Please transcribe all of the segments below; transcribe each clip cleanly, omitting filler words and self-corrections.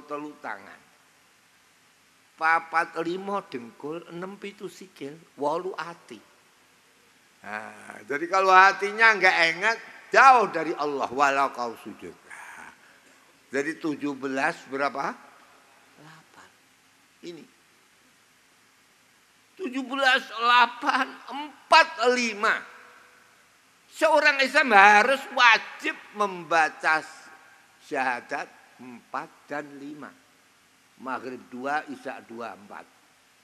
telu tangan. 4 5 dengkul, 6 7 sikil, 8 ati. Nah, jadi kalau hatinya enggak ingat, jauh dari Allah walau kau sujud. Nah, jadi 17 berapa? 8. Ini 17, 8, 4, 5. Seorang Islam harus wajib membaca syahadat 4 dan 5. Maghrib 2, isya 2, 4.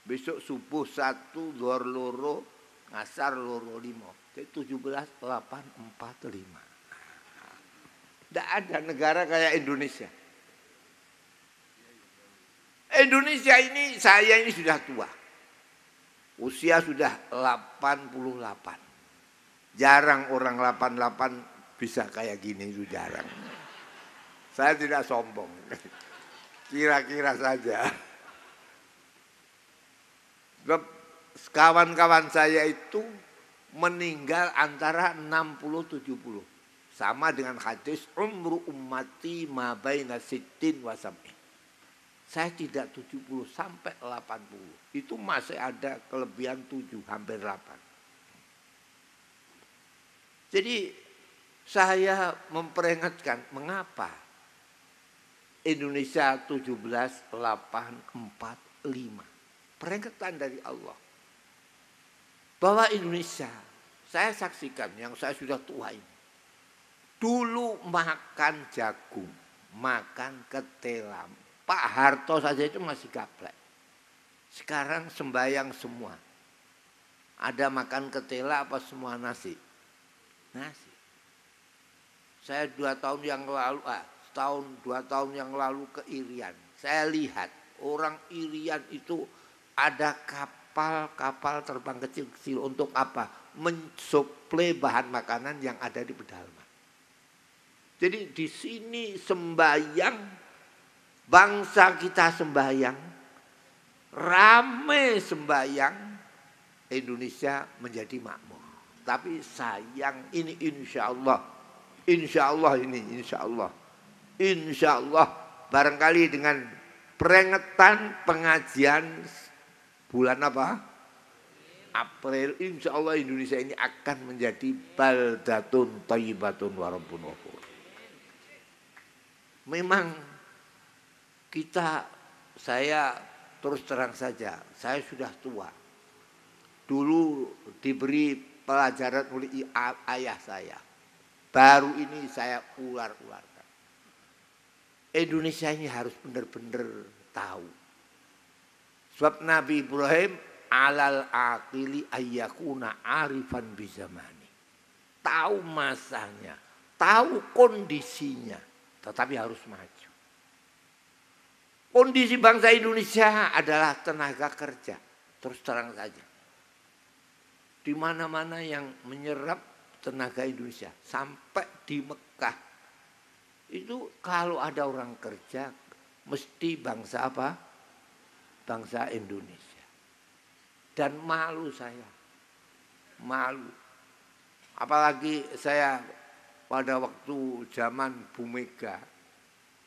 Besok subuh 1, zuhur 2, ngasar 2, 5. Jadi 17, 8, 4, 5. Tidak ada negara kayak Indonesia. Indonesia ini, saya ini sudah tua. Usia sudah 88. Jarang orang 88 bisa kayak gini, itu jarang. Saya tidak sombong. Kira-kira saja. Kawan-kawan saya itu meninggal antara 60-70. Sama dengan hadis umru ummati ma baina sittin wa sab'in. Saya tidak 70 sampai 80. Itu masih ada kelebihan 7, hampir 8. Jadi saya memperingatkan mengapa Indonesia 17, 8, 4, 5. Peringatan dari Allah. Bahwa Indonesia, saya saksikan yang saya sudah tua ini. Dulu makan jagung, makan ketelam. Pak Harto saja itu masih gaplek. Sekarang sembayang semua. Ada makan ketela apa semua nasi? Nasi. Saya 2 tahun yang lalu, setahun 2 tahun yang lalu ke Irian. Saya lihat orang Irian itu ada kapal terbang kecil-kecil untuk apa? Mensuplai bahan makanan yang ada di pedalaman. Jadi di sini sembayang, bangsa kita sembayang, rame sembayang, Indonesia menjadi makmur. Tapi sayang ini insya Allah barangkali dengan peringatan pengajian bulan apa? April, insya Allah Indonesia ini akan menjadi baldatun thayyibatun wa rabbun ghafur. Memang saya terus terang saja, saya sudah tua. Dulu diberi pelajaran oleh ayah saya. Baru ini saya ular-ularkan. Indonesia ini harus benar-benar tahu. Sebab Nabi Ibrahim alal aqili ayyakuna arifan bizamani. Tahu masanya, tahu kondisinya, tetapi harus maju. Kondisi bangsa Indonesia adalah tenaga kerja. Terus terang saja. Di mana-mana yang menyerap tenaga Indonesia. Sampai di Mekah. Itu kalau ada orang kerja, mesti bangsa apa? Bangsa Indonesia. Dan malu saya. Malu. Apalagi saya pada waktu zaman Bu Mega.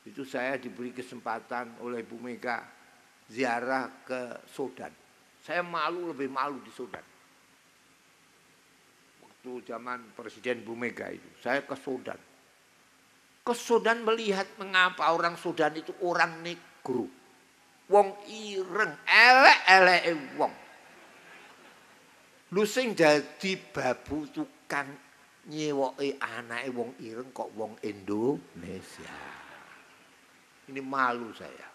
Itu saya diberi kesempatan oleh Bu Mega ziarah ke Sudan. Saya lebih malu di Sudan. Waktu zaman Presiden Bu Mega itu, saya ke Sudan. Ke Sudan melihat mengapa orang Sudan itu orang negro. Wong ireng, elek-elek wong. Lu sing dadi babu tukang nyewoke anake wong ireng kok wong Indonesia. Ini malu saya.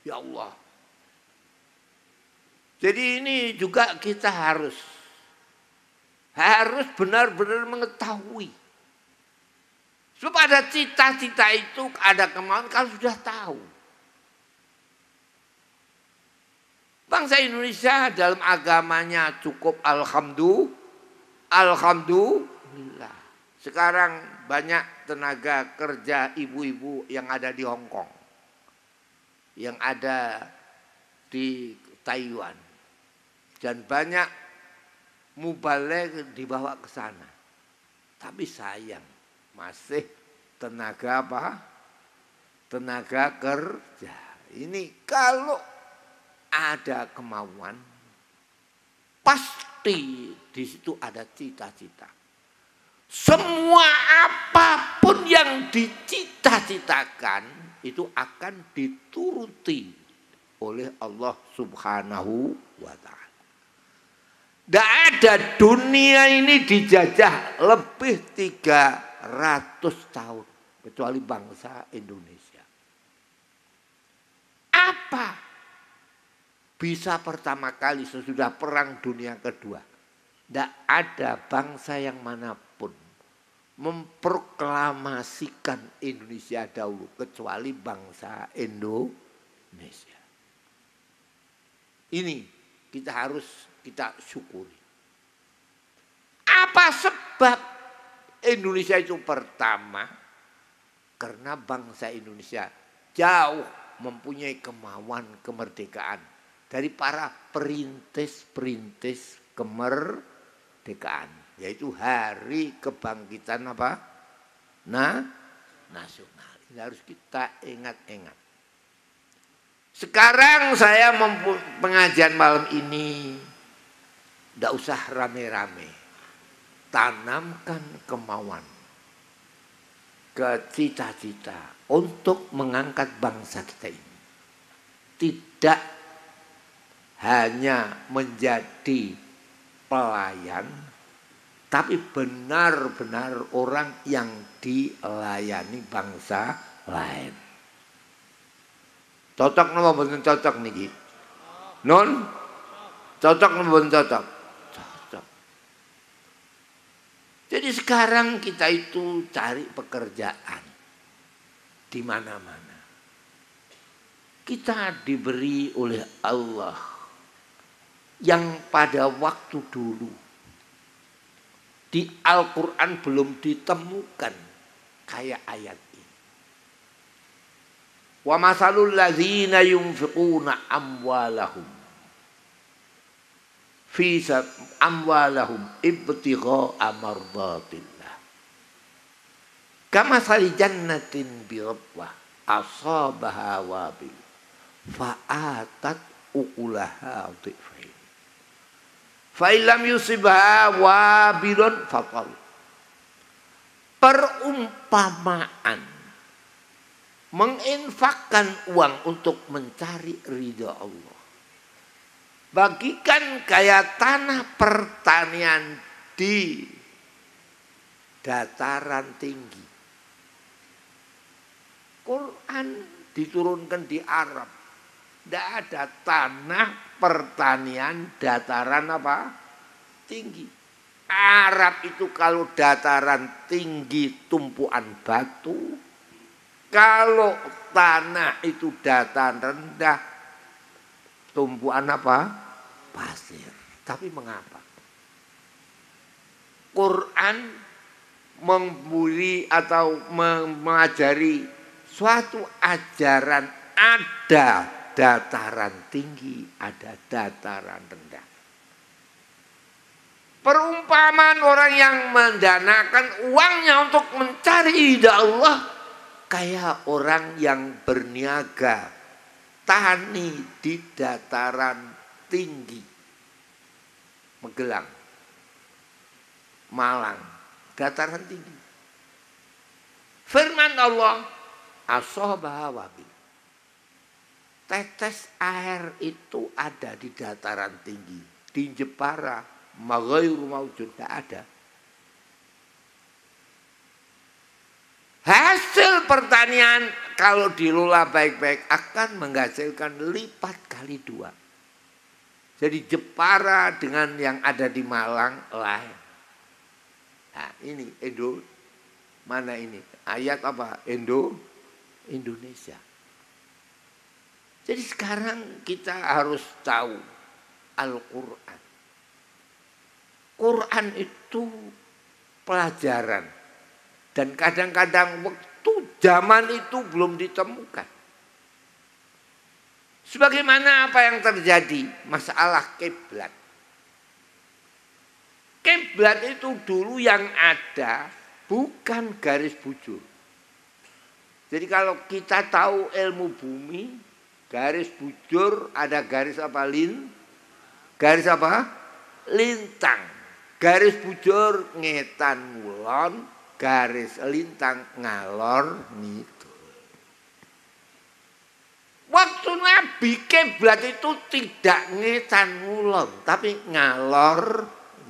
Ya Allah. Jadi ini juga kita harus benar-benar mengetahui. Sebab ada cita-cita itu, ada kemauan kalau sudah tahu. Bangsa Indonesia dalam agamanya cukup alhamdulillah. Sekarang banyak tenaga kerja ibu-ibu yang ada di Hong Kong. Yang ada di Taiwan. Dan banyak mubaligh dibawa ke sana. Tapi sayang, masih tenaga apa? tenaga kerja. Ini kalau ada kemauan, pasti di situ ada cita-cita. Semua apapun yang dicita-citakan itu akan dituruti oleh Allah Subhanahu wa Ta'ala. Tidak ada, dunia ini dijajah lebih 300 tahun kecuali bangsa Indonesia. Apa bisa pertama kali sesudah Perang Dunia Kedua? Tidak ada bangsa yang manapun memproklamasikan Indonesia dahulu kecuali bangsa Indonesia. Ini kita syukuri. Apa sebab Indonesia itu pertama? Karena bangsa Indonesia jauh mempunyai kemauan kemerdekaan dari para perintis kemerdekaan, yaitu hari kebangkitan nasional. Ini harus kita ingat-ingat. Sekarang saya pengajian malam ini tidak usah rame-rame, tanamkan kemauan, cita-cita untuk mengangkat bangsa kita ini. Tidak hanya menjadi pelayan, tapi benar-benar orang yang dilayani bangsa lain. Cocok napa mboten cocok niki? Non? Cocok napa mboten cocok? Cocok. Jadi sekarang kita itu cari pekerjaan di mana-mana. Kita diberi oleh Allah yang pada waktu dulu di Al-Quran belum ditemukan kayak ayat ini. Wa masalul ladzina yunfiquna amwalahum fi amwalahum ibtigha'a mardatillah. Kama sali jannatin bi rabbah asabaha wabil fa'atat ukulaha dhifain. Fa illam yusibha wabilun fatal. Perumpamaan menginfakkan uang untuk mencari ridha Allah. Bagikan kayak tanah pertanian di dataran tinggi. Quran diturunkan di Arab. Tidak ada tanah pertanian dataran tinggi. Arab itu kalau dataran tinggi tumpuan batu. Kalau tanah itu dataran rendah, tumpuan pasir. Tapi mengapa? Quran memberi atau mengajari suatu ajaran, ada dataran tinggi, ada dataran rendah. Perumpamaan orang yang mendanakan uangnya untuk mencari ridha Allah kayak orang yang berniaga tani di dataran tinggi, Magelang, Malang, dataran tinggi. Firman Allah, asobaha wabil. Tetes air itu ada di dataran tinggi, di Jepara, maghairu maujud, tidak ada. Hasil pertanian kalau dilola baik-baik akan menghasilkan lipat kali 2. Jadi Jepara dengan yang ada di Malang lain. Nah ini mana ini? Ayat apa? Indonesia. Jadi sekarang kita harus tahu Al-Quran. Quran itu pelajaran. Dan kadang-kadang waktu zaman itu belum ditemukan. Sebagaimana apa yang terjadi masalah kiblat. Kiblat itu dulu yang ada bukan garis bujur. Jadi kalau kita tahu ilmu bumi, garis bujur ada garis apa garis apa? Lintang. Garis bujur ngetan ngulon, garis lintang ngalor ngidul. Waktu Nabi kiblat itu tidak ngetan ngulon, tapi ngalor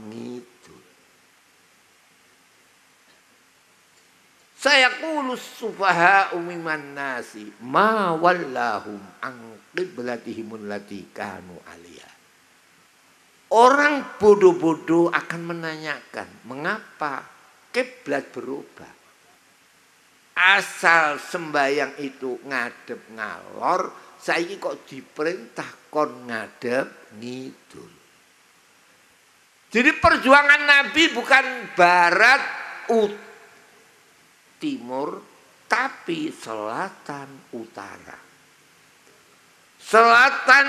ngidul. Saya kulus sufaha umiman nasi ma wallahum an qiblatihimul lati kanu aliyah. Orang bodoh-bodoh akan menanyakan mengapa kiblat berubah. Asal sembayang itu ngadep ngalor, saiki kok diperintah kon ngadep ngidul. Jadi perjuangan Nabi bukan barat timur, tapi selatan utara. Selatan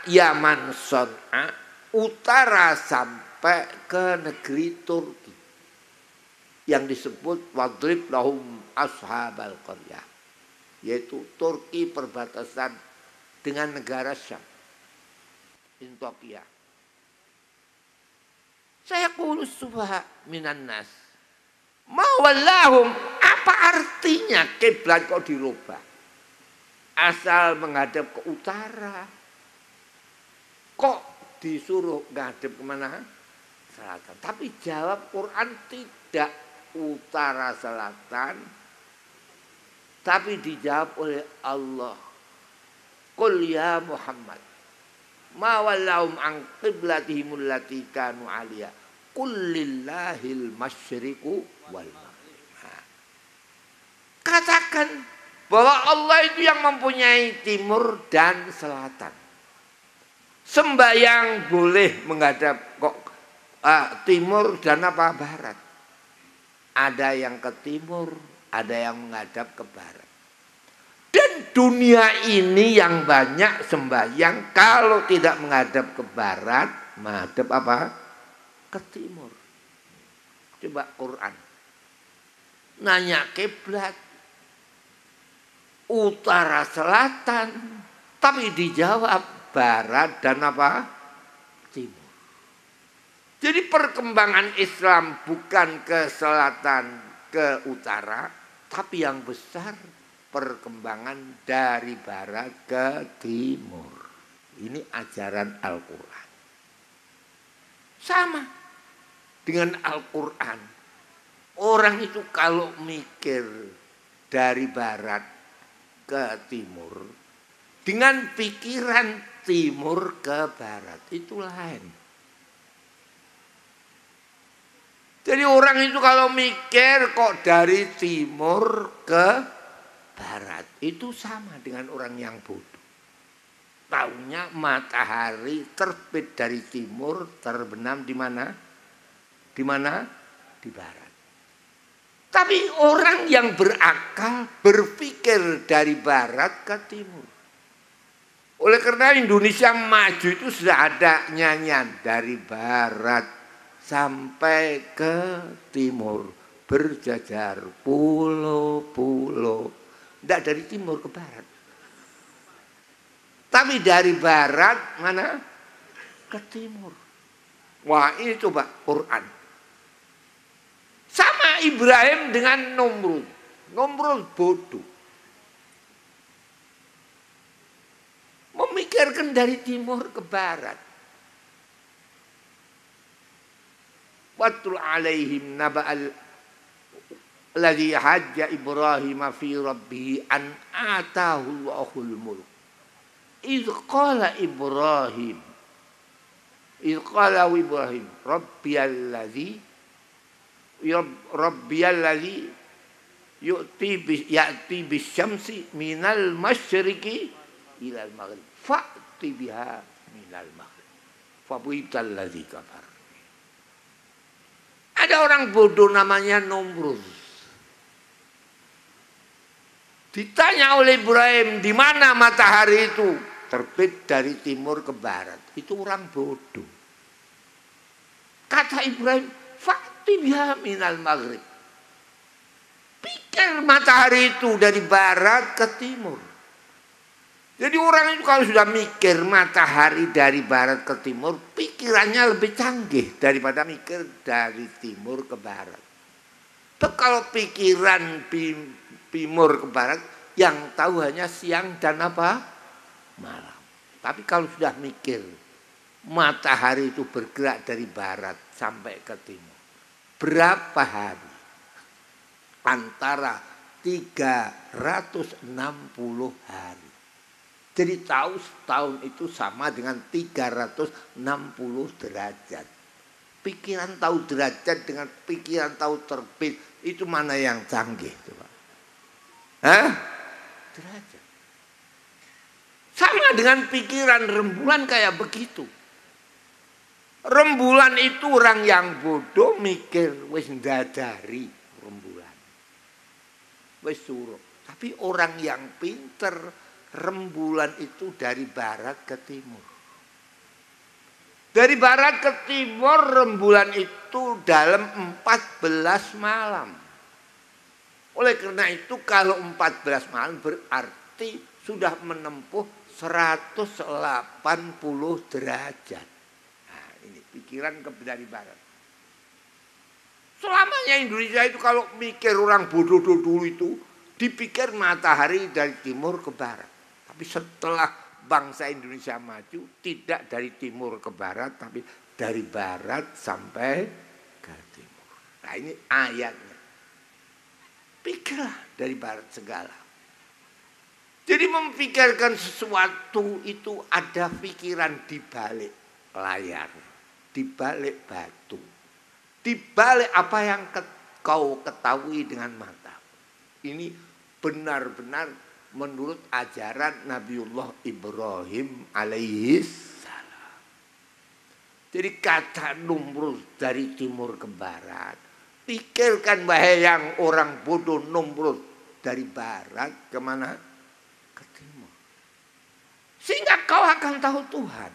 Yaman Son'a, utara sampai ke negeri Turki yang disebut wadrib lahum ashabal qaryah, yaitu Turki perbatasan dengan negara Syam, Intokia. Saya kulus subaha minan nas mawallahum, apa artinya kiblat kok dirubah? Asal menghadap ke utara, kok disuruh menghadap kemana? Selatan. Tapi jawab Quran tidak utara selatan, tapi dijawab oleh Allah. Qul ya Muhammad, mawallahum an qiblatihimul lati kanu aliyah. Kullillahil masyriqu wal maghrib. Katakan bahwa Allah itu yang mempunyai timur dan selatan. Sembayang boleh menghadap timur dan apa barat. Ada yang ke timur, ada yang menghadap ke barat. Dan dunia ini yang banyak sembayang kalau tidak menghadap ke barat, menghadap apa? Ke timur. Coba Quran nanya kiblat utara selatan, tapi dijawab barat dan apa? Timur. Jadi perkembangan Islam bukan ke selatan ke utara, tapi yang besar perkembangan dari barat ke timur. Ini ajaran Al-Quran. Sama dengan Al-Quran. Orang itu kalau mikir dari barat ke timur, dengan pikiran timur ke barat, itu lain. Jadi orang itu kalau mikir kok dari timur ke barat, itu sama dengan orang yang bodoh. Taunya matahari terbit dari timur, terbenam di mana? Di mana? Di barat. Tapi orang yang berakal berpikir dari barat ke timur. Oleh karena Indonesia maju itu sudah ada nyanyian dari barat sampai ke timur, berjajar pulau-pulau. Tidak dari timur ke barat. Tapi dari barat mana? Ke timur. Wah, ini coba Quran. Sama Ibrahim dengan Nomrud. Nomrud bodoh. Memikirkan dari timur ke barat. Watul alaihim naba'al ladzi hajja Ibrahim fi rabbih an atahu Allahul mulk. Idh qala Ibrahim Rabbiyalladzi ya'ti bisyamsi minal masyriqi ilal maghrib fa'ti biha minal maghrib fabuital ladzi kafar. Ada orang bodoh namanya Nomrud. Ditanya oleh Ibrahim, di mana matahari itu? Terbit dari timur ke barat. Itu orang bodoh. Kata Ibrahim, fa'ti biha minal maghrib. Pikir pikir matahari itu dari barat ke timur. Jadi orang itu kalau sudah mikir matahari dari barat ke timur, pikirannya lebih canggih daripada mikir dari timur ke barat. Tapi kalau pikiran timur ke barat, yang tahu hanya siang dan apa? Malam. Tapi kalau sudah mikir matahari itu bergerak dari barat sampai ke timur, berapa hari? Antara 360 hari. Jadi tahu setahun itu sama dengan 360 derajat. Pikiran tahu derajat dengan pikiran tahu terbit, itu mana yang canggih? Coba. Hah? Derajat. Sama dengan pikiran rembulan kayak begitu. Rembulan itu orang yang bodoh mikir wis ndadari rembulan. Wis suruh. Tapi orang yang pinter, rembulan itu dari barat ke timur. Dari barat ke timur rembulan itu dalam 14 malam. Oleh karena itu kalau 14 malam berarti sudah menempuh 180 derajat. Nah, ini pikiran dari barat. Selamanya Indonesia itu kalau mikir orang bodoh dulu itu dipikir matahari dari timur ke barat. Tapi setelah bangsa Indonesia maju, tidak dari timur ke barat, tapi dari barat sampai ke timur. Nah ini ayatnya. Pikirlah dari barat segala. Jadi memikirkan sesuatu itu ada pikiran di balik layar, di balik batu, di balik apa yang kau ketahui dengan mata. Ini benar-benar menurut ajaran Nabiullah Ibrahim alaihissalam. Jadi kata Numrud dari timur ke barat, pikirkan wahai yang orang bodoh Numrud dari barat kemana? Ke timur. Sehingga kau akan tahu Tuhan.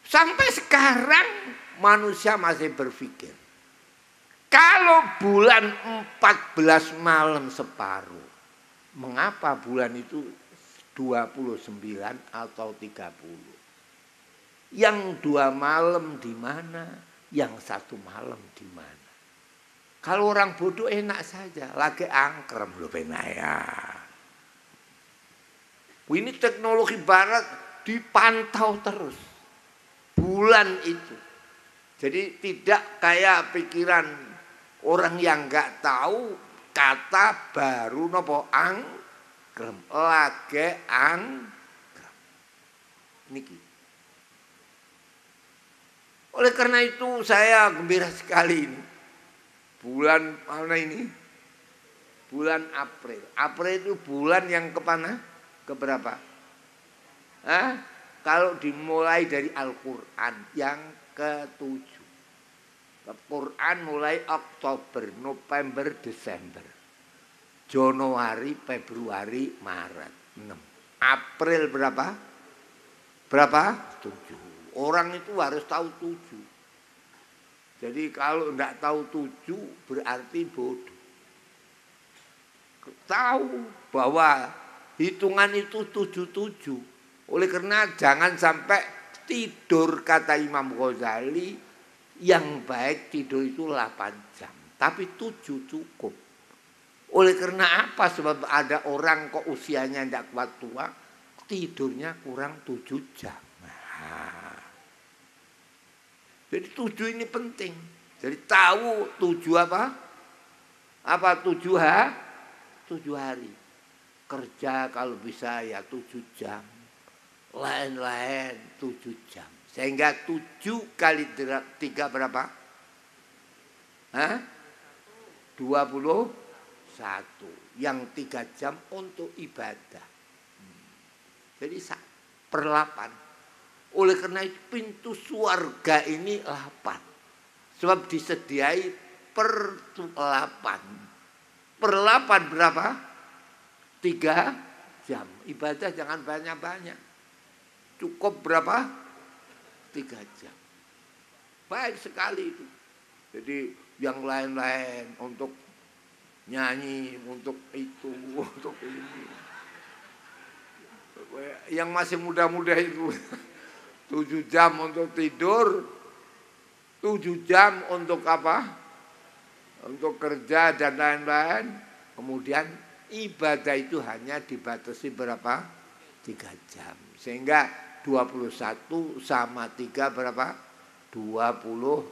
Sampai sekarang manusia masih berpikir, kalau bulan 14 malam separuh, mengapa bulan itu 29 atau 30? Yang 2 malam di mana? Yang 1 malam di mana? Kalau orang bodoh enak saja, lagi angkrem loh penak ya. Ini teknologi barat dipantau terus. Bulan itu. Jadi tidak kayak pikiran orang yang nggak tahu kata baru nopo angkrem lagi angkrem niki. Oleh karena itu saya gembira sekali ini. Bulan mana ini? Bulan April. April itu bulan yang kemana? Keberapa? Hah? Kalau dimulai dari Al-Quran yang ke-7. Quran mulai Oktober, November, Desember, Januari, Februari, Maret 6. April berapa? Berapa? 7. Orang itu harus tahu 7. Jadi kalau tidak tahu 7 berarti bodoh. Tahu bahwa hitungan itu 77. Oleh karena jangan sampai tidur, kata Imam Ghazali, yang baik tidur itu 8 jam, tapi 7 cukup. Oleh karena apa? Sebab ada orang kok usianya tidak kuat tua, tidurnya kurang 7 jam. Nah, jadi 7 ini penting. Jadi tahu 7 apa? Apa 7 hari. Kerja kalau bisa ya 7 jam. Lain-lain 7 jam. Sehingga 7 kali 3 berapa? 21. Yang 3 jam untuk ibadah. Jadi per 8. Oleh karena itu pintu surga ini 8. Sebab disediai per 8. Per 8 berapa? 3 jam. Ibadah jangan banyak-banyak. Cukup berapa? 3 jam. Baik sekali itu. Jadi yang lain-lain untuk nyanyi untuk itu, untuk ini. Yang masih muda-muda itu 7 jam untuk tidur, 7 jam untuk apa? Untuk kerja dan lain-lain. Kemudian ibadah itu hanya dibatasi berapa? 3 jam. Sehingga 21 sama 3 berapa? 24.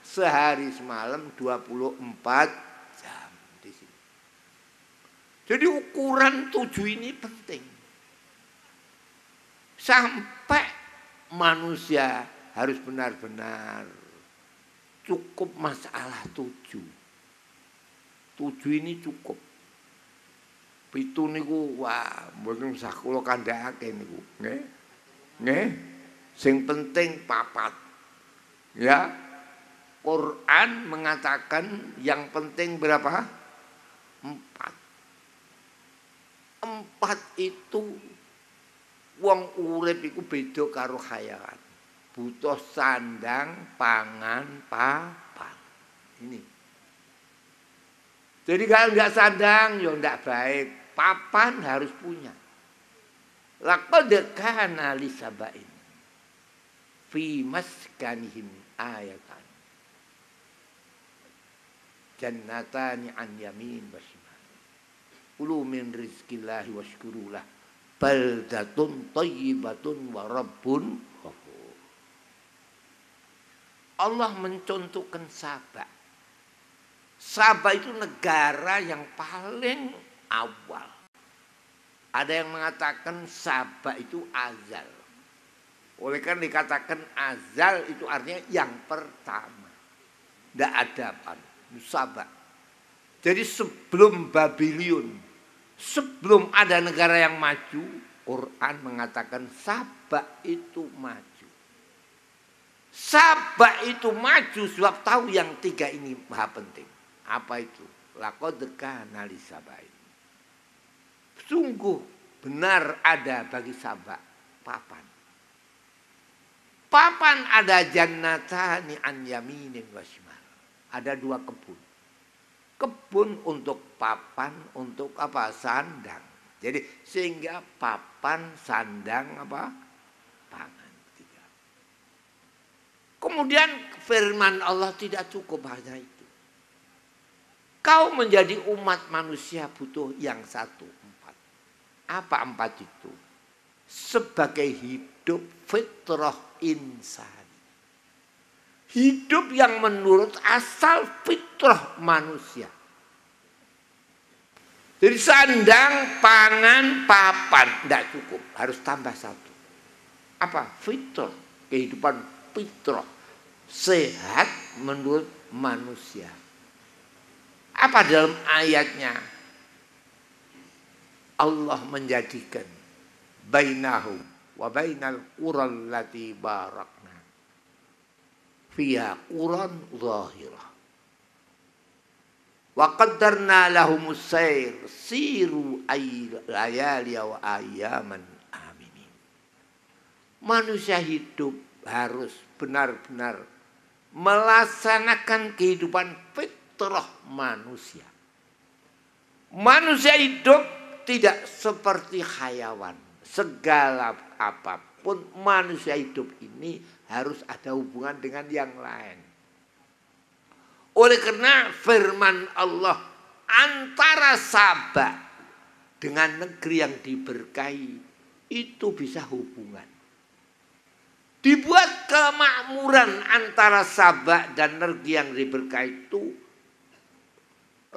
Sehari semalam 24 jam di sini. Jadi ukuran 7 ini penting. Sampai manusia harus benar-benar cukup masalah 7. 7 ini cukup. 7 niku wah mboten usah kula kandhakake niku, nggih. Nggih. Sing penting 4. Ya. Quran mengatakan yang penting berapa? 4. 4 itu wong urip iku beda karo hayawan. Butuh sandang, pangan, papan. Ini. Jadi kalau enggak sandang ya enggak baik. Papan harus punya. Laqad kana li sabain fi maskanihim ayatan. Jannatani an yamin wa shimal. Kulu min rizqillahi washkurulah. Baldatun thayyibatun wa rabbun ghafur. Allah mencontohkan Sabah. Sabah itu negara yang paling awal. Ada yang mengatakan Sabah itu azal. Oleh karena dikatakan azal itu artinya yang pertama. Tidak ada apa. Sabah. Jadi sebelum Babylon, sebelum ada negara yang maju, Quran mengatakan Sabah itu maju. Sabah itu maju sebab tahu yang 3 ini maha penting. Apa itu? Laqad kana li sabain. Sungguh benar ada bagi Sabah papan. Papan ada jannatani an yaminin wa shimal. Ada 2 kebun. Kebun untuk papan, untuk apa? Sandang. Jadi sehingga papan, sandang, apa? Pangan. 3. Kemudian firman Allah tidak cukup hanya itu. Kau menjadi umat manusia butuh yang 1, 4. Apa 4 itu? Sebagai hidup fitrah insan. Hidup yang menurut asal fitrah manusia. Jadi sandang, pangan, papan tidak cukup, harus tambah 1. Apa? Fitrah, kehidupan fitrah, sehat menurut manusia. Apa dalam ayatnya? Allah menjadikan bainahum wa bainal qural lati barakna fiha quran zahirah wa qaddarna lahumus sayr siru layali wa ayyaman aminin. Manusia hidup harus benar-benar melaksanakan kehidupan fitrah manusia. Manusia hidup tidak seperti hayawan. Segala apapun manusia hidup ini harus ada hubungan dengan yang lain. Oleh karena firman Allah, antara Sabah dengan negeri yang diberkahi itu bisa hubungan. Dibuat kemakmuran antara Sabah dan negeri yang diberkahi itu,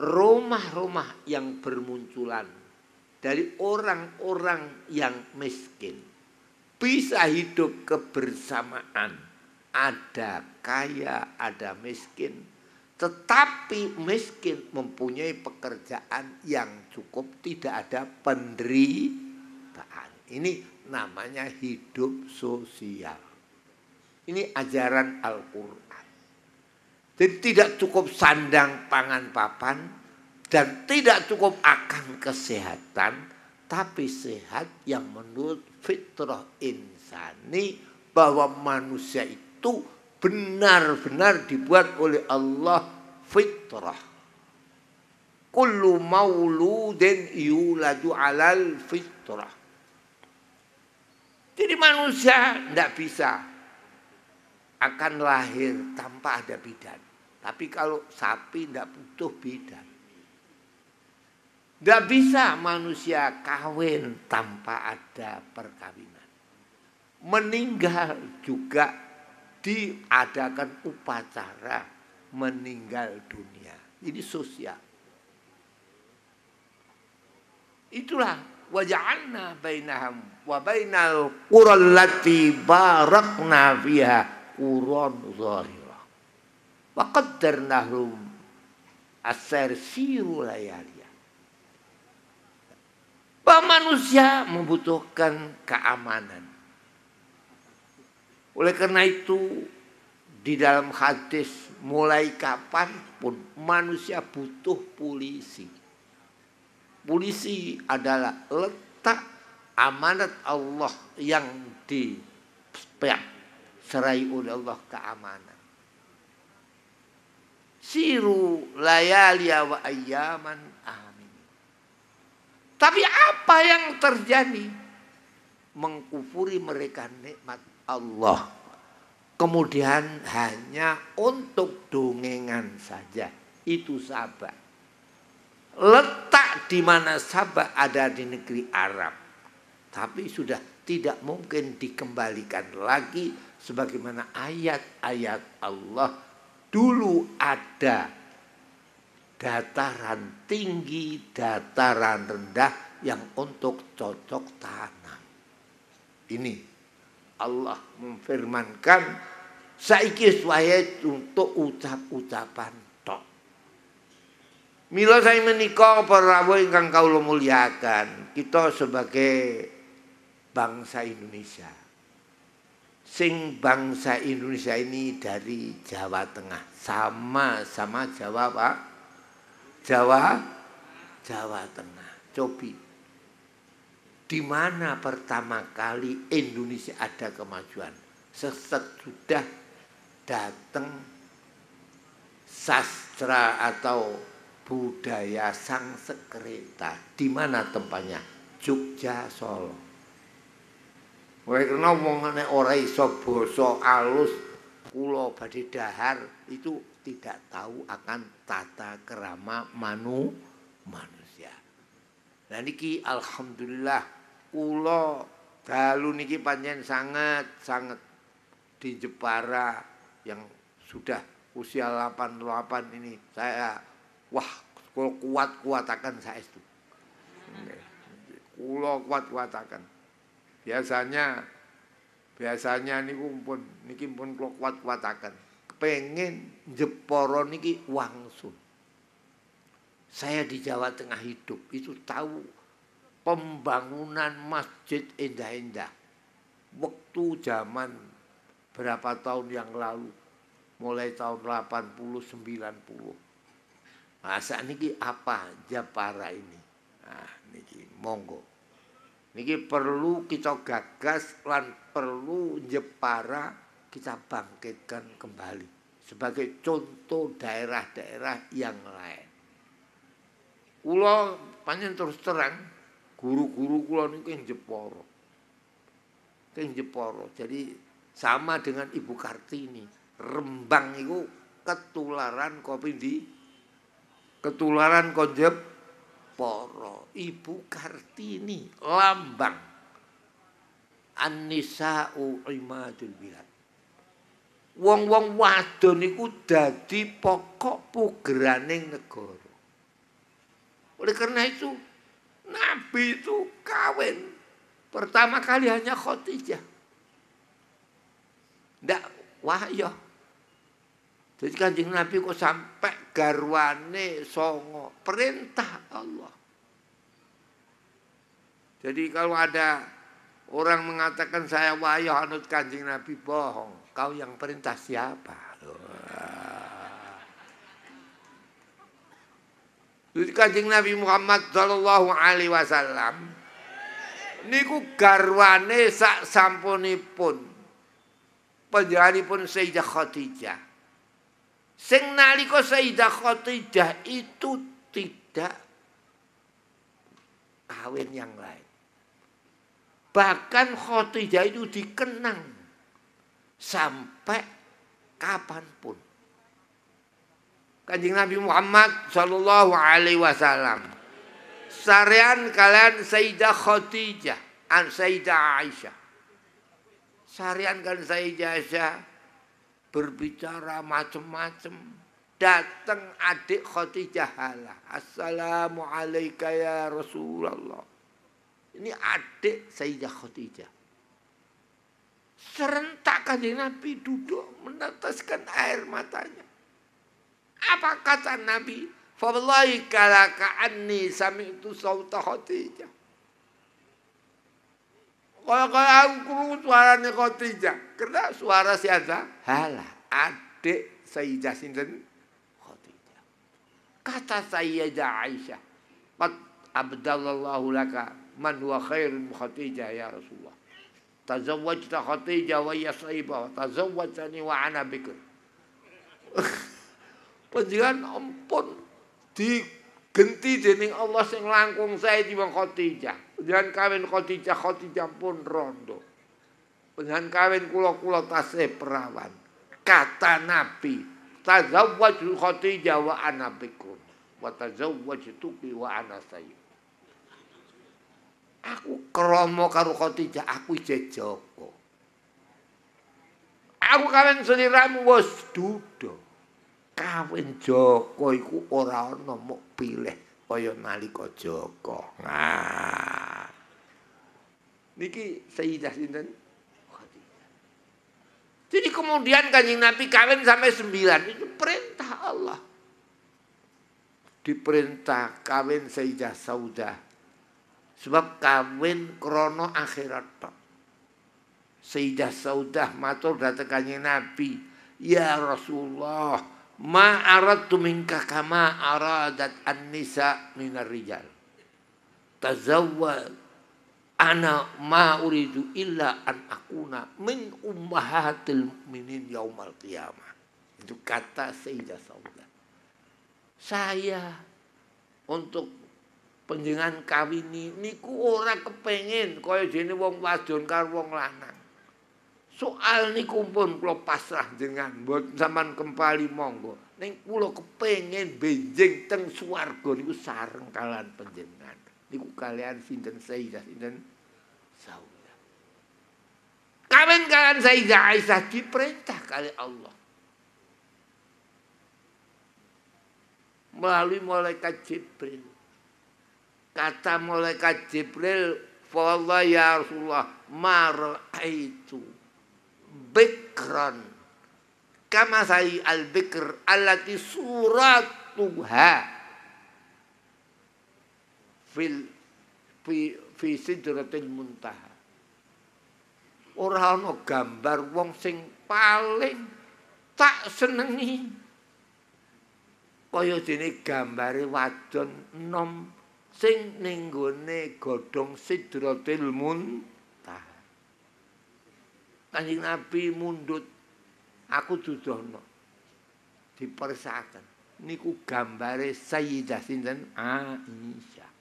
rumah-rumah yang bermunculan dari orang-orang yang miskin bisa hidup kebersamaan. Ada kaya, ada miskin, tetapi miskin mempunyai pekerjaan yang cukup, tidak ada penderitaan. Ini namanya hidup sosial. Ini ajaran Al-Quran. Jadi tidak cukup sandang, pangan, papan, dan tidak cukup akan kesehatan, tapi sehat yang menurut fitrah insani, bahwa manusia itu benar-benar dibuat oleh Allah fitrah. Kullu mauludin yuladu alal fitrah. Jadi manusia tidak bisa akan lahir tanpa ada bidan. Tapi kalau sapi tidak butuh bidan. Tidak bisa manusia kawin tanpa ada perkawinan. Meninggal juga diadakan upacara meninggal dunia. Ini sosial. Itulah waja'alna bainahum wa bainal qural lati barakna fiha quran zahirah. Wa qaddarnahum asar siru layaliya. Bahwa manusia membutuhkan keamanan. Oleh karena itu di dalam hadis mulai kapanpun manusia butuh polisi. Polisi adalah letak amanat Allah yang diserai oleh Allah keamanan. Siru layaliya wa ayyaman amin. Tapi apa yang terjadi? Mengkufuri mereka nikmat Allah. Kemudian hanya untuk dongengan saja. Itu Sabah. Letak di mana Sabah ada di negeri Arab. Tapi sudah tidak mungkin dikembalikan lagi sebagaimana ayat-ayat Allah. Dulu ada dataran tinggi, dataran rendah yang untuk cocok tanam. Ini Allah memfirmankan saiki suwaye untuk ucap-ucapan tok. Mila saya menika para rawuh ingkang kawula muliakan, kita sebagai bangsa Indonesia. Sing bangsa Indonesia ini dari Jawa Tengah, sama-sama Jawa Pak. Jawa Tengah. Cobi. Di mana pertama kali Indonesia ada kemajuan? Sesudah datang sastra atau budaya Sangsekerta. Di mana tempatnya? Jogja, Solo. Oleh karena omongane ora iso basa alus kula badhe dahar itu tidak tahu akan tata krama manusia. Nah niki alhamdulillah kula dalu niki pancen sangat di Jepara yang sudah usia 88 ini saya wah kuat-kuatakan saestu. Kula kuat-kuatakan. Biasanya niku pun kula kuat-kuataken. Pengen Jepara niki wangsul. Saya di Jawa Tengah hidup itu tahu pembangunan masjid indah-indah. Waktu zaman berapa tahun yang lalu, mulai tahun 80 90. Nah, saat niki apa Jepara ini? Nah, niki monggo. Niki perlu kita gagas lan perlu Jepara kita bangkitkan kembali sebagai contoh daerah-daerah yang lain. Kula pancen terus terang guru-guru kula niku ing Jepara. Ing Jepara. Jadi sama dengan Ibu Kartini. Rembang itu ketularan kopindi. Ketularan konjep Poro, Ibu Kartini, lambang An-Nisa'u Imadul Bilad. Wong-wong wadon niku dadi pokok pugeraning negara. Oleh karena itu, Nabi itu kawin pertama kali hanya Khadijah. Ndak wahyo. Jadi Kanjeng Nabi kok sampai garwane songo, perintah Allah. Jadi kalau ada orang mengatakan saya wayah anut Kanjeng Nabi, bohong. Kau yang perintah siapa? Jadi Kanjeng Nabi Muhammad sallallahu alaihi wasallam niku garwane sak sampunipun panjenenganipun Sayyidah Khadijah. Sing nalika Sayyidah Khadijah itu tidak kawin yang lain. Bahkan Khadijah itu dikenang sampai kapanpun. Kanjeng Nabi Muhammad sallallahu alaihi wasallam sarean kalian Sayyidah Khadijah an Sayyidah Aisyah. Sarean kalian Sayyidah Aisyah berbicara macam-macam. Datang adik Khadijah halah. Assalamu alayka ya Rasulullah. Ini adik Sayyidah Khadijah. Serentak Kanjeng Nabi duduk meneteskan air matanya. Apa kata Nabi? Fawallahi kalaka anni sami'tu sawta Khadijah. Kalau aku kurung suaranya Khadijah. Karena suara siapa? Halah, adik Sayyidah sinten Khadijah. Kata Sayyidah Aisyah, "Qad abdallallahu laka man huwa khairun Khadijah ya Rasulullah. Tazawwajta Khadijah wa hiya saibah, tazawwajtani wa ana bikr." Panjenengan ampun digenti dening Allah sing langkung sae timbang Khadijah. Panjenengan kawin Khadijah, Khadijah pun rondo. Panjenengan kawin kula tasih perawan. Kata Nabi, tazawwaju Khadijah wa ana bikr wa tazawwajtuki wa ana sayyid. Aku kromo karo Khadijah, aku isih Joko. Aku kawin seliramu wis duda. Kawin Joko iku ora ana mok pilih kaya nalika Joko. Nah. Niki Sayyidah sinten? Khadijah. Jadi kemudian Kanjeng Nabi kawin sampai 9 itu perintah Allah. Diperintah kawin Sayyidah Saudah. Sebab kawin krono akhirat tok. Sayyidah Saudah matur dhateng Kanjeng Nabi, "Ya Rasulullah, ma aradtu minka kama aradat an-nisa minar rijal. Tazawwaj ana ma uridu illa an akuna min ummahatil mu'minin yaumal qiyamah." Itu kata Sayyidah Saudah. Saya untuk panjenengan kawini niku ora kepengin kaya dene wong wadon karo wong lanang. Soal niku pun kula pasrah jenengan, mboten sampean kempali monggo. Ning kula kepengin benjing teng swarga niku sareng kalian panjenengan. Niku kalian sinten Sayyidah sinten Saudah. Kawin kalian Sayyidah Aisyah diperintah kali Allah. Melalui malaikat Jibril. Kata malaikat Jibril, "Fa ya Rasulullah, ma ra'aitu bikran kama sai al-bikr allati suratuha fi sidratil muntaha." Ora ana gambar wong sing paling tak senengi kaya dene gambare wadon enom sing ning gone godhong sidratil muntaha. Kanjeng Nabi mundhut, aku dudono dipersakaken niku gambare Sayyidah sinten Aisyah.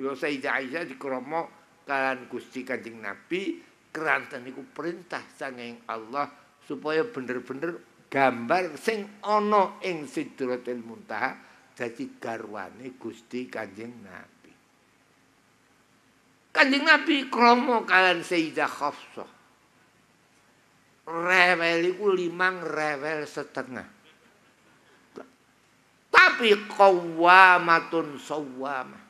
Yo Sayyidah Aisyah dikromo kalian Gusti Kanjeng Nabi keranten niku perintah saking Allah supaya bener-bener gambar sing ana ing Sidratul Muntaha dadi garwane Gusti Kanjeng Nabi. Kanjeng Nabi kromo kalian Sayyidah Hafsah. Rewel iku 5 rewel setengah. Tapi qawamatun sawamah.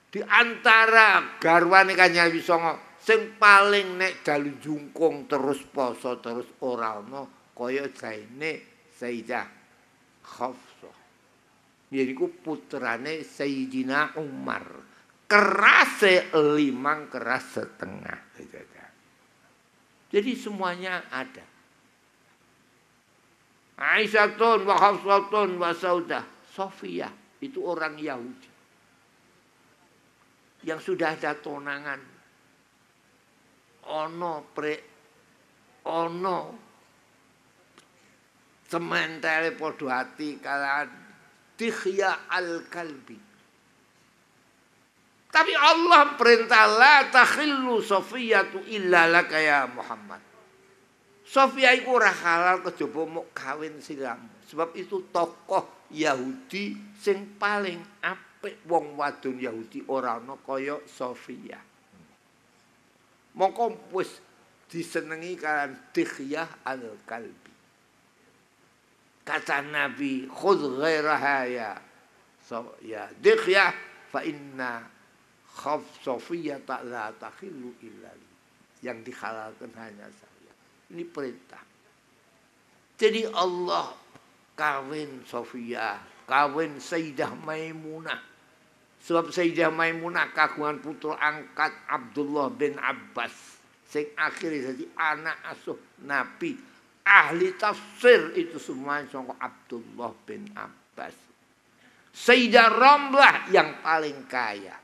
Di antara garwane Kanjeng Nabi Songo sing paling nek dalu jungkung terus poso terus ora ana kaya jaine Sayyidah Hafsah. Yaiku putrane Sayyidina Umar. Kerase 5 keras setengah. Jadi semuanya ada. Aisyatun wa Hafsatun wa Saudah. Sofia itu orang Yahudi. Yang sudah ada tunangan. Ono sementara podo hati kalian Dihya al-Kalbi. Tapi Allah perintah la takhillu Sofiyatu illa laka ya Muhammad. Sofia iku ora halal kejaba mok kawin silamu. Sebab itu tokoh Yahudi sing paling apik wong wadon Yahudi ora ana kaya Sofia. Mongko wis disenengi kalian Dihya al-Kalbi. Kata Nabi, khudh ghairaha ya Dihya fa inna khaf Sofia la takhillu illa li. Yang dihalalkan hanya saya. Ini perintah. Jadi Allah kawin Sofia, kawin Sayyidah Maimunah. Sebab Sayyidah Maimunah kagungan putra angkat Abdullah bin Abbas. Sing akhirnya jadi anak asuh Nabi. Ahli tafsir itu semua sangka Abdullah bin Abbas. Sayyidah Ramlah yang paling kaya.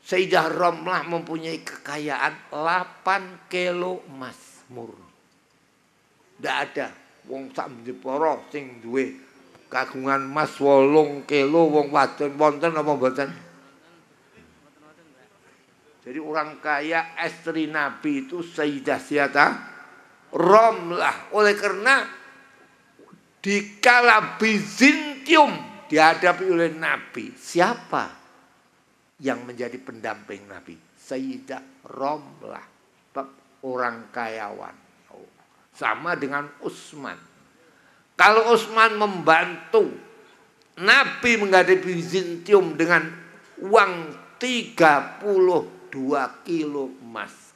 Sayyidah Ramlah mempunyai kekayaan 8 kilo emas murni. Tidak ada wong sak Jepara sing duwe kagungan emas 8 kilo wong wadon wonten apa mboten? Jadi orang kaya istri Nabi itu Sayyidah Siyata Ramlah. Oleh karena dikala Bizantium dihadapi oleh Nabi, siapa yang menjadi pendamping Nabi? Sayyidah Ramlah, orang kayawan. Sama dengan Utsman. Kalau Utsman membantu Nabi menghadapi Bizantium dengan uang 32 kilo emas,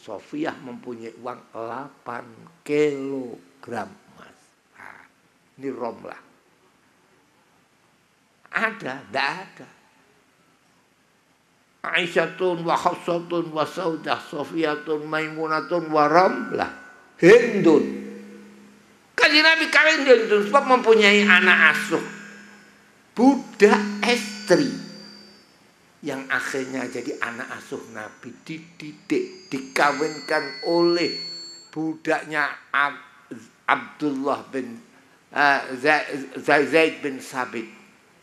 Sofia mempunyai uang 8 kilogram emas. Nah, ini Ramlah. Ada? Tidak ada. Aisyatun wa Hafsatun wa Saudah Sofiyatun Maimunatun wa Ramlah Hindun. Kanjeng Nabi kawin Hindun sebab mempunyai anak asuh, budak istri yang akhirnya jadi anak asuh Nabi, dididik, dikawinkan oleh budaknya Abdullah bin Zaid bin Sabit,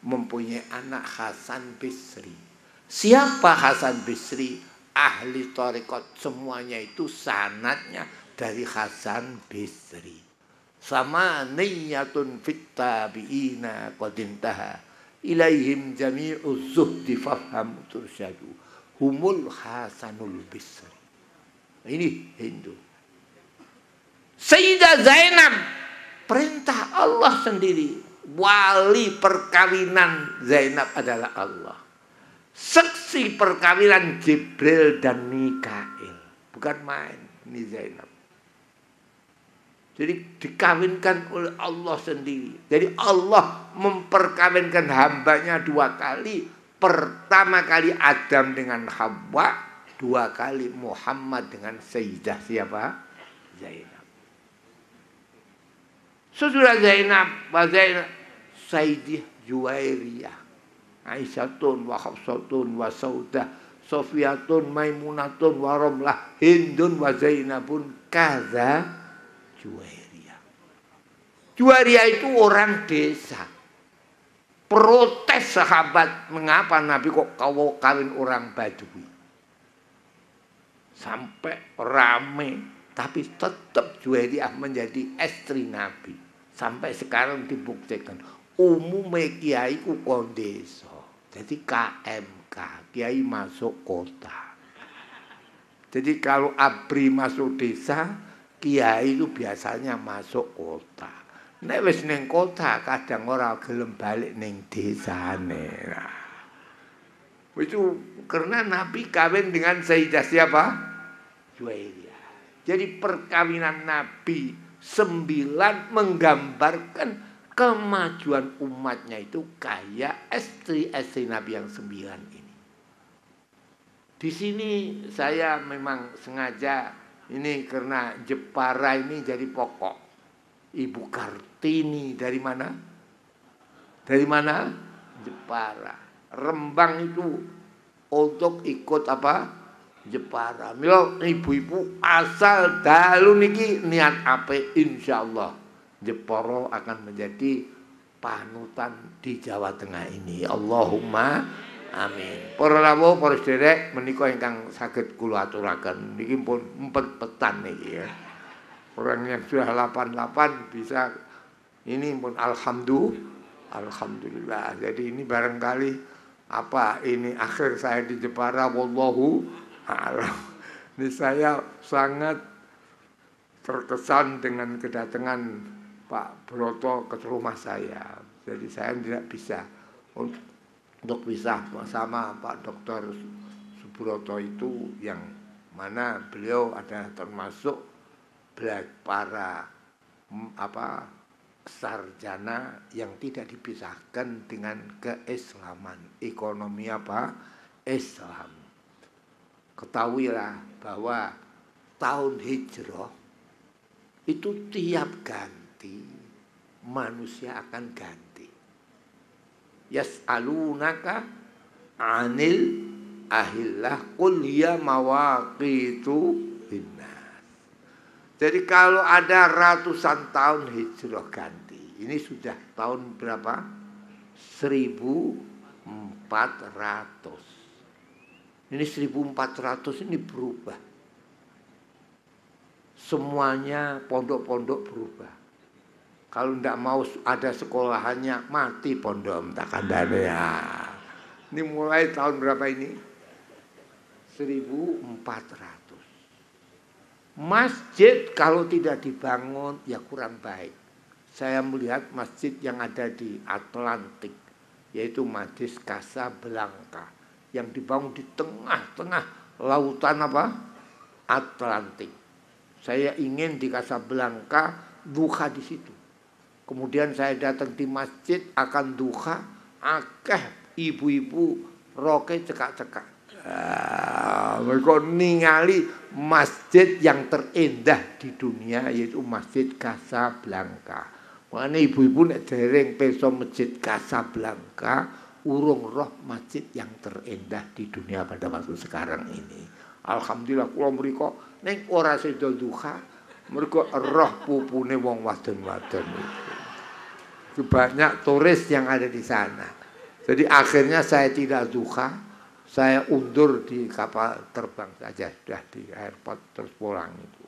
mempunyai anak Hasan Bisri. Siapa Hasan Bisri? Ahli tarekat semuanya itu sanadnya dari Hasan Bisri. Sama niyatun fit tabi'ina qadintaha ilaihim jami'uz zuhdi fafham tursyadu humul Hasanul Bisri. Ini Hindu. Sayyidah Zainab, perintah Allah sendiri. Wali perkawinan Zainab adalah Allah. Saksi perkawinan Jibril dan Mikail. Bukan main ini Zainab. Jadi dikawinkan oleh Allah sendiri. Jadi Allah memperkawinkan hambanya 2 kali. Pertama kali Adam dengan Hawa. 2 kali Muhammad dengan Sayyidah siapa? Zainab. Sesudah Zainab, Sayyidah Juwairiyah. Aisyatun wa Hafsatun wa Saudah Sofiyatun Maimunatun wa Ramlah Hindun wa Zainabun kaza Juwairiyah. Juwairiyah itu orang desa. Protes sahabat, mengapa Nabi kok kawin orang Badui? Sampai rame, tapi tetap Juwairiyah menjadi istri Nabi. Sampai sekarang dibuktikan umumnya kiai ku kon desa. Jadi KMK, kiai masuk kota. Jadi kalau ABRI masuk desa, kiai itu biasanya masuk kota. Nek wis ning kota kadang ora gelem balik ning desane. Nah, itu karena Nabi kawin dengan Sayyidah siapa? Juwairiyah. Jadi perkawinan Nabi 9 menggambarkan kemajuan umatnya itu kayak istri-istri Nabi yang 9 ini. Di sini saya memang sengaja ini karena Jepara ini jadi pokok. Ibu Kartini dari mana? Dari mana? Jepara. Rembang itu untuk ikut apa? Jepara. Mila ibu-ibu asal dalu niki niat apik insyaallah Jepara akan menjadi panutan di Jawa Tengah ini. Allahumma amin. Para rawuh, para sedherek menika ingkang saged kula aturaken niki pun empet-petan niki ya. Orang yang sudah 88 bisa ini pun alhamdulillah. Jadi ini barangkali apa ini akhir saya di Jepara wallahu a'lam. Ini saya sangat terkesan dengan kedatangan Pak Broto ke rumah saya. Jadi saya tidak bisa untuk bisa bersama Pak Dr. Subroto itu yang mana beliau adalah termasuk para sarjana yang tidak dipisahkan dengan keislaman, ekonomi Islam. Ketahuilah bahwa tahun hijrah itu tiap ganti manusia akan ganti. Yas'alunaka 'anil ahillah qul hiya mawaqitu linnas. Jadi kalau ada ratusan tahun hijrah ganti, ini sudah tahun berapa? 1400. Ini 1400 ini berubah. Semuanya pondok-pondok berubah. Kalau tidak mau ada sekolahannya, mati pondok takandane ya. Ini mulai tahun berapa ini? 1400. Masjid kalau tidak dibangun ya kurang baik. Saya melihat masjid yang ada di Atlantik, yaitu Masjid Casablanca, yang dibangun di tengah-tengah lautan Atlantik. Saya ingin di Casablanca duha di situ. Kemudian saya datang di masjid akan duha, akeh ibu-ibu roke cekak-cekak. Mereka ningali masjid yang terindah di dunia, yaitu Masjid Casablanca. Makanya ibu-ibu nek dereng peso Masjid Casablanca, urung roh masjid yang terindah di dunia pada waktu sekarang ini. Alhamdulillah kula mriko ning ora sedo duha, mergo roh pupune wong wadon-wadon itu. Banyak turis yang ada di sana. Jadi akhirnya saya tidak duha, saya undur di kapal terbang saja, sudah di airport terus pulang itu.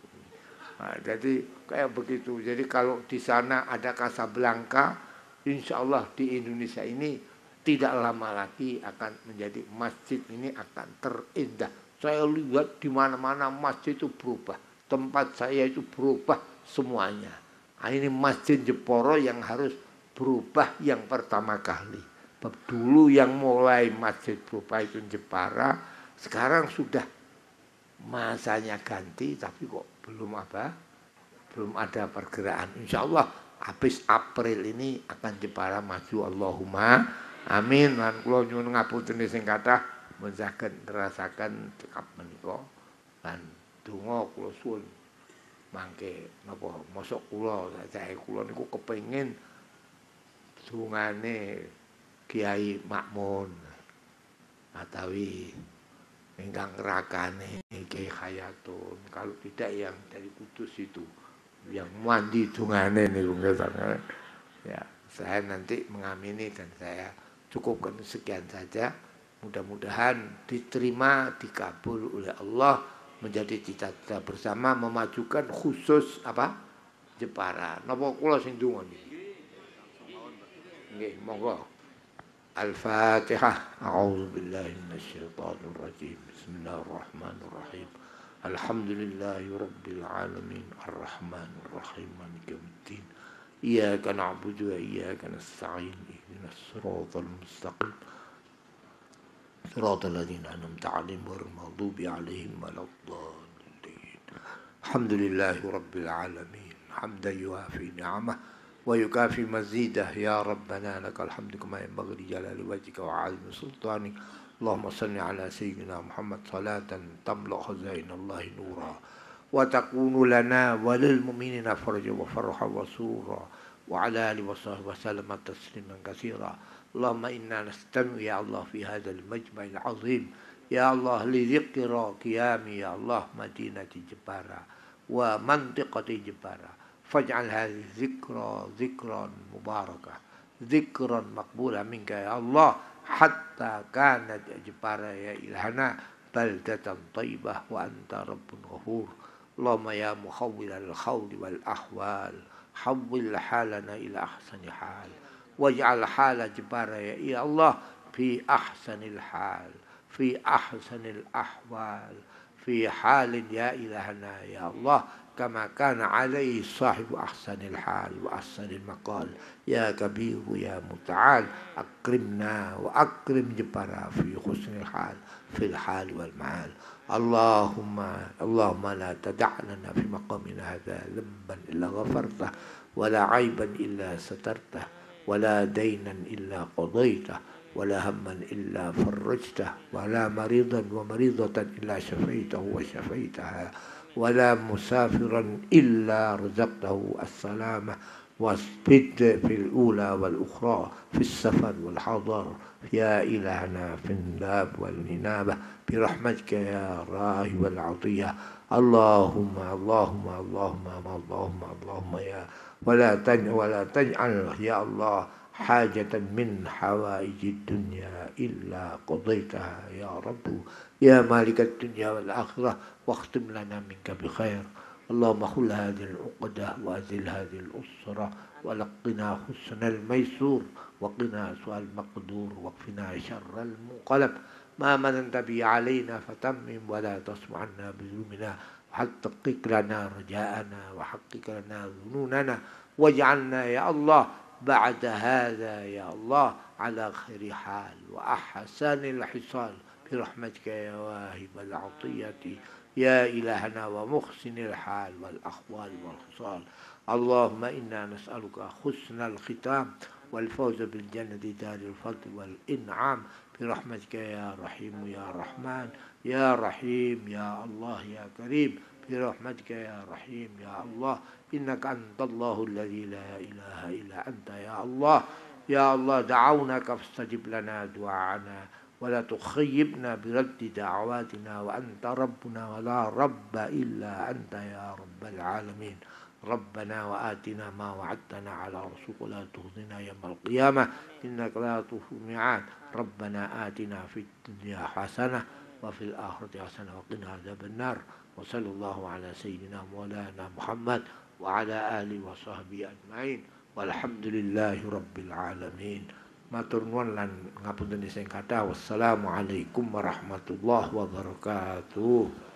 Nah, jadi kayak begitu. Jadi kalau di sana ada Casablanca, insya Allah di Indonesia ini tidak lama lagi akan menjadi masjid ini akan terindah. Saya lihat di mana-mana masjid itu berubah. Tempat saya itu berubah semuanya. Nah, ini Masjid Jepara yang harus berubah yang pertama kali. Dulu yang mulai masjid berubah itu Jepara, sekarang sudah masanya ganti, tapi kok belum ada pergerakan. Insya Allah habis April ini akan Jepara maju. Allahumma amin. Lan kula nyuwun ngapunten sing kathah mun saged nerasaken cekap menika lan donga kula suwun mangke napa mosok kula sajae kula niku kepengin dungane Kiai Makmun atawi ingkang rakane Kiai Hayatun, kalau tidak yang dari Kudus itu yang mandi dungane niku nggih. Ya, saya nanti mengamini dan saya cukupkan sekian saja. Mudah-mudahan diterima, dikabul oleh Allah menjadi cita-cita bersama memajukan khusus Jepara. Napa kula sing donga niki? Nggih, monggo. Al-Fatihah. A'udzu billahi minasyaitonir rajim. Bismillahirrahmanirrahim. Alhamdulillahi rabbil alamin. Arrahmanir rahim. Maliki yaumiddin. Iyyaka na'budu wa iyyaka nasta'in. Ihdinas siratal mustaqim. صراط الذين أنعمت عليهم غير المغضوب عليهم ولا الضالين. الحمد لله رب العالمين حمدا يوافي نعمه ويكافي مزيده. يا ربنا لك الحمد كما ينبغي لجلال وجهك وعظيم سلطانك. اللهم صل على سيدنا محمد صلاة تملأ خزائن الله نورا وتكون لنا وللمؤمنين فرجا وفرحا وسرورا وعلى آله وصحبه وسلم تسليما كثيرا. اللهم إنا نستمع يا الله في هذا المجمع العظيم Ya Allah li dzikra qiyami ya Allah madinati Jepara wa mantiqati Jepara faj'al hadhihi dzikran mubarakah dzikran maqbula minka ya Allah hatta kanat Jepara ya ilahana baldatan thayyibah wa anta rabbun ghafur Allahumma ya muhawwilal khawli wal ahwal hawwil halana ila ahsani hal waj'al hala Jepara ya Allah fi ahsanil hal في أحسن الأحوال في حال يا إلهنا يا الله كما كان عليه صاحب أحسن الحال وأحسن المقال يا كبير يا متعال أكرمنا وأكرم جبارا في حسن الحال في الحال والمعال اللهم لا تدع لنا في مقامنا هذا ذنبا إلا غفرته ولا عيبا إلا سترته ولا دينا إلا قضيته ولا هما إلا فرجته ولا مريضا ومريضة إلا شفيته وشفيتها ولا مسافرا إلا رزقته السلامة واثبت في الأولى والأخرى في السفر والحضر يا إلهنا في الناب والننابة برحمتك يا راهب العطية اللهم يا ولا تجعل يا الله حاجة من حوائج الدنيا إلا قضيتها يا رب يا مالك الدنيا والآخرة واختم لنا منك بخير اللهم خل هذه العقدة وأزل هذه الأسرة ولقنا حسن الميسور وقنا سوء المقدور واكفنا شر المنقلب ما مننت به علينا فتمم ولا تصم عنا بذنوبنا وحقق لنا رجاءنا وحقق لنا ظنوننا واجعلنا يا الله بعد هذا يا الله على خير حال وأحسن الحصال برحمتك يا واهب العطية يا إلهنا ومحسن الحال والأحوال والخصال اللهم إنا نسألك حسن الختام والفوز بالجنة دار الفضل والإنعام برحمتك يا رحيم يا رحمن يا رحيم يا الله يا كريم برحمتك يا رحيم يا الله إنك أنت الله الذي لا إله إلا أنت يا الله دعوناك فاستجب لنا دعاءنا ولا تخيبنا برد دعواتنا وأنت ربنا ولا رب إلا أنت يا رب العالمين ربنا وآتنا ما وعدتنا على رسولك ولا تخزنا يوم القيامة إنك لا تخلف الميعاد ربنا آتنا في الدنيا حسنة وفي الآخرة حسنة وقنا عذاب النار وصلى الله على سيدنا مولانا محمد وعلى آله وصحبه أجمعين walhamdulillahi rabbil alamin. Matur nuwun lan ngapunten sing kathah. Wassalamualaikum warahmatullahi wabarakatuh.